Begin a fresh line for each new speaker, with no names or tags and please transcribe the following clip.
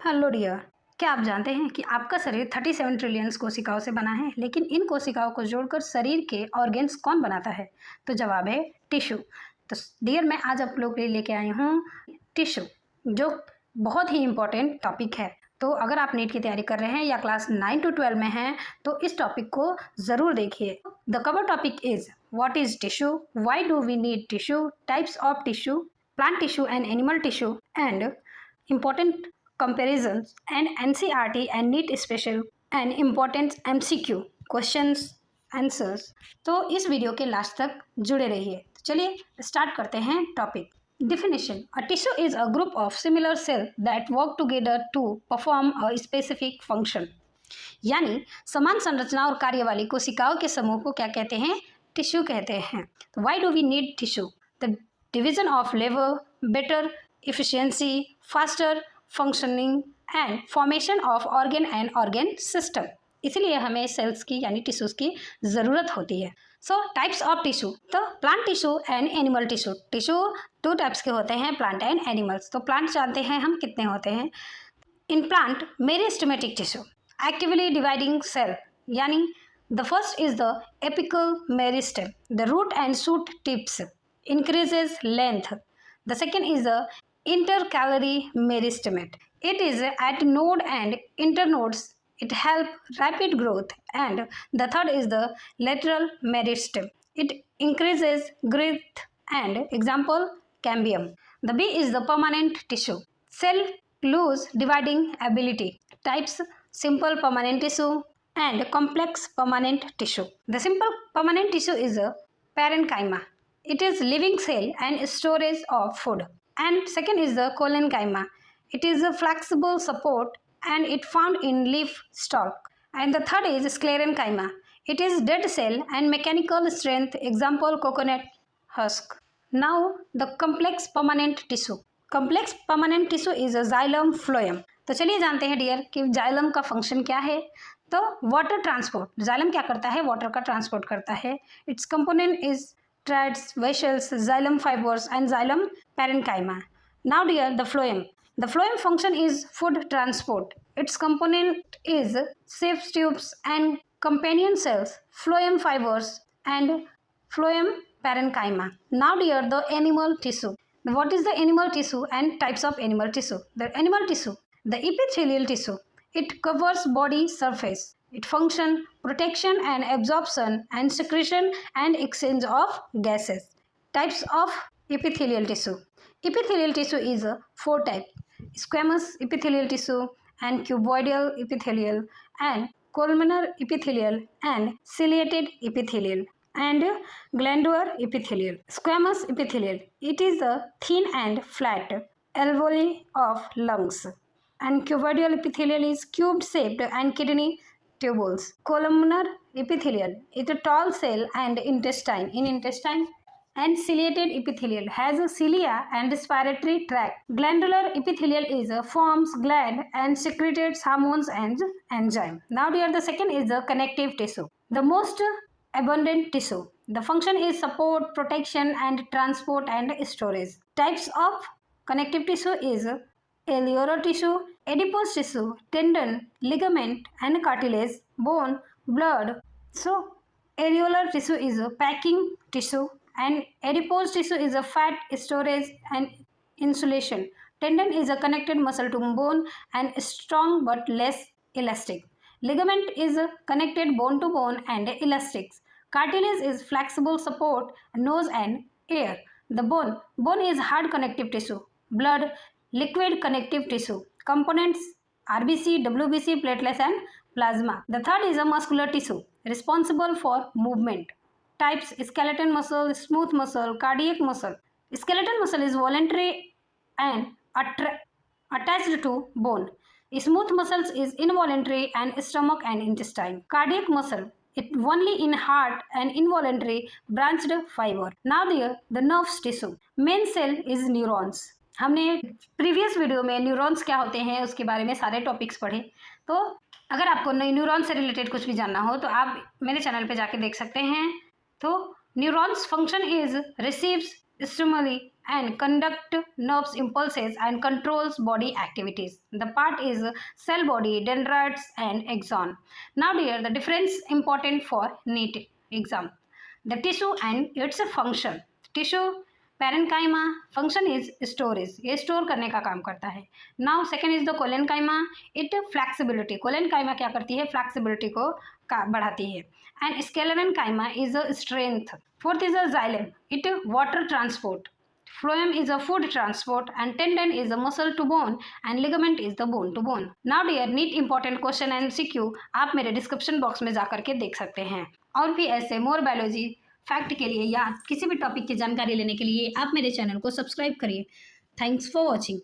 Hello dear, क्या आप जानते हैं कि आपका शरीर 37 ट्रिलियन कोशिकाओं से बना है, लेकिन इन कोशिकाओं को जोड़कर शरीर के ऑर्गेन्स कौन बनाता है? तो जवाब है टिश्यू। तो डियर, मैं आज आप लोग के लिए लेके आई हूँ टिश्यू, जो बहुत ही इम्पोर्टेंट टॉपिक है। तो अगर आप नीट की तैयारी कर रहे हैं या क्लास 9 to 12 में हैं तो इस टॉपिक को ज़रूर देखिए। The cover topic is what is tissue, why do we need tissue, types of tissue, plant tissue and animal tissue, and important comparisons and NCERT and NEET special and important MCQ questions answers. तो इस video के last तक जुड़े रहिए। तो चलिए start करते हैं topic. Definition: A tissue is a group of similar cells that work together to perform a specific function। यानी समान संरचना और कार्य वाली कोशिकाओं के समूह को क्या कहते हैं? टिश्यू कहते हैं। Why do we need tissue? The division of labor, better efficiency, faster functioning and formation of organ and organ system। इसीलिए हमें सेल्स की यानी टिश्यूज की ज़रूरत होती है। सो टाइप्स ऑफ टिश्यू, तो plant tissue and animal tissue. Tissue 2 types के होते हैं, प्लांट एंड एनिमल्स। तो प्लांट जानते हैं हम कितने होते हैं। In plant meristematic tissue, actively dividing cell, यानी the first is the apical meristem, the root and shoot tips increases length. The second is the intercalary meristemate. It is at node and internodes. It helps rapid growth. And the third is the lateral meristem. It increases girth and example cambium. The B is the permanent tissue. Cell lose dividing ability. Types: simple permanent tissue and complex permanent tissue. The simple permanent tissue is a parenchyma. It is living cell and storage of food. And second is the collenchyma. It is a flexible support and it found in leaf stalk. And the third is sclerenchyma. It is dead cell and mechanical strength. Example coconut husk. Now the complex permanent tissue. Complex permanent tissue is a xylem phloem. तो चलिए जानते हैं dear कि xylem का function क्या है। तो water transport, xylem क्या करता है? वाटर का ट्रांसपोर्ट करता है। It's component is threads, vessels, xylem fibers and xylem parenchyma. Now dear, the phloem. The phloem function is food transport. Its component is sieves tubes and companion cells, phloem fibers and phloem parenchyma. Now dear, the animal tissue. What is the animal tissue and types of animal tissue? The animal tissue, the epithelial tissue. It covers body surface. It function protection and absorption and secretion and exchange of gases. Types of epithelial tissue. Epithelial tissue is 4 types: squamous epithelial tissue and cuboidal epithelial and columnar epithelial and ciliated epithelial and glandular epithelial. Squamous epithelial, it is a thin and flat alveoli of lungs, and cuboidal epithelial is cube shaped and kidney tubules. Columnar epithelial, it's a tall cell and intestine in intestine. And ciliated epithelial has a cilia and respiratory tract. Glandular epithelial is a forms gland and secretes hormones and enzyme. Now dear, the second is the connective tissue, the most abundant tissue. The function is support, protection and transport and storage. Types of connective tissue is alveolar tissue, adipose tissue, tendon, ligament and cartilage, bone, blood. So alveolar tissue is a packing tissue and adipose tissue is a fat storage and insulation. Tendon is a connected muscle to bone and strong but less elastic. Ligament is a connected bone to bone and elastic. Cartilage is flexible support nose and air. The bone is hard connective tissue. Blood, liquid connective tissue. Components: RBC, WBC, platelets and plasma. The third is a muscular tissue responsible for movement. Types: skeletal muscle, smooth muscle, cardiac muscle. Skeletal muscle is voluntary and attached to bone. Smooth muscles is involuntary and stomach and intestine. Cardiac muscle, it only in heart and involuntary branched fiber. Now the nerves tissue. Main cell is neurons. हमने previous video में neurons क्या होते हैं उसके बारे में सारे topics पढ़े। तो अगर आपको न्यूरॉन से रिलेटेड कुछ भी जानना हो तो आप मेरे चैनल पे जाके देख सकते हैं। तो neurons function is receives stimuli and conduct nerves impulses and controls body activities. The part is cell body, dendrites and axon. Now dear, the difference important for NEET exam. The tissue and its function. Tissue parenchyma function is storage, ये store करने का काम करता है. Now second is the collenchyma, it flexibility. Collenchyma क्या करती है? Flexibility को बढ़ाती है. And sclerenchyma is a strength. Fourth is a xylem, it water transport. Phloem is a food transport and tendon is a muscle to bone and ligament is the bone to bone. Now dear, NEET important question and MCQ आप मेरे description box में जा करके देख सकते हैं. और भी ऐसे मोर बायोलॉजी फैक्ट के लिए या किसी भी टॉपिक की जानकारी लेने के लिए आप मेरे चैनल को सब्सक्राइब करिए. Thanks for watching.